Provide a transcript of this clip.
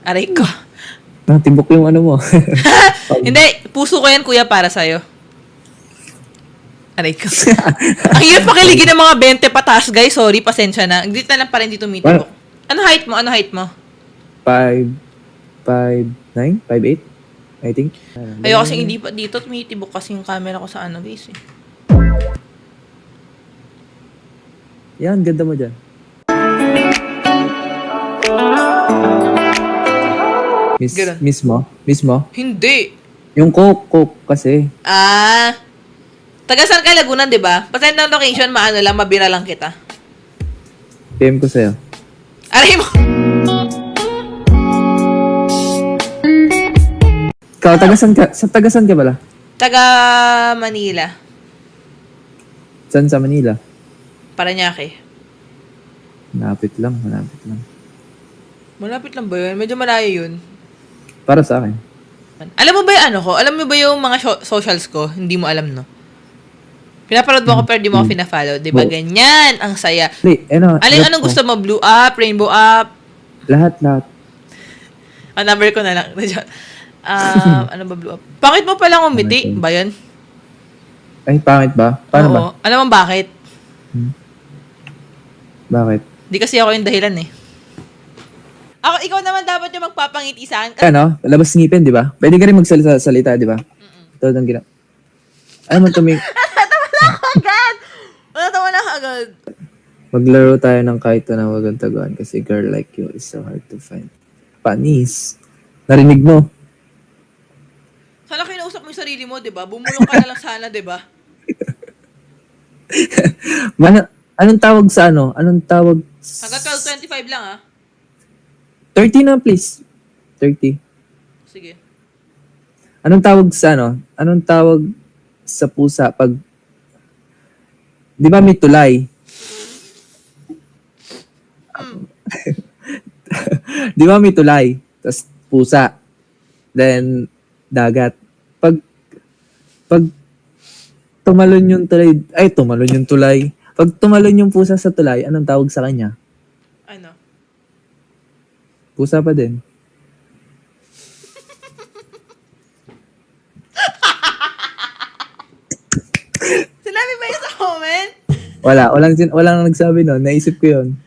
Aray ko. Natibok yung ano mo. Hindi, puso ko yan, kuya, para sa'yo. Aray ko. Ang hirap pakiligin ng mga 20 pataas, guys. Sorry, pasensya na. Dito na lang pa rin dito tumitibok. Ano height mo? Ano height mo? 5'9"? 5'8"? I think. Ayoko kasi hindi pa dito tumitibok kasi yung camera ko sa ano, guys. Eh. Yan, ganda mo dyan. Ganun. Miss mo? Miss mo? Hindi. Yung Coke kasi. Ah. Taga saan ka, Laguna, di ba? Pasend ng location, maano lang, mabira lang kita. PM ko sa'yo. Aray mo! Ikaw, tagasan ka? Sa tagasan ka pala? Taga Manila. Saan sa Manila? Paranaque. Malapit lang, malapit lang. Malapit lang ba yun? Medyo malayo yun. Para sa akin. Alam mo ba yung ano ko? Alam mo ba yung mga socials ko? Hindi mo alam, no? Pinaparod mo ako pero di mo ako pina-follow. Di ba ganyan? Ang saya. Hindi, Anong gusto mo? Blue up? Rainbow up? Lahat. Ang number ko na lang. Ano ba blue up? Pangit mo palang umiti. Ba yun? Ay, pangit ba? Paano ba? Oo. Alam mo bakit? Bakit? Di kasi ako yung dahilan eh. Ikaw naman dapat yung magpapangiti sa akin. Ano? Labas ngipin, di ba? Pwede ka rin magsalita, di ba? Ito ang gina. Ano man tuming... Natawa na agad. Maglaro tayo ng kahit tanawagan taguan kasi girl like you is so hard to find. Panis. Narinig mo? Sana kinausap mo yung sarili mo, di ba? Bumulong ka na lang sana, di ba? Anong tawag sa ano? Anong tawag? Hanggang 12:25 lang, ah. 30 na, please. 30. Sige. Anong tawag sa ano? Anong tawag sa pusa pag... Di ba may tulay? Di ba may tulay? Tapos pusa. Then, dagat. Pag tumalon yung tulay... Ay, tumalon yung tulay. Pag tumalon yung pusa sa tulay, anong tawag sa kanya? Ano? Pusa pa din. Sinabi ba yun sa comment? Walang nagsabi nun. Naisip ko yun.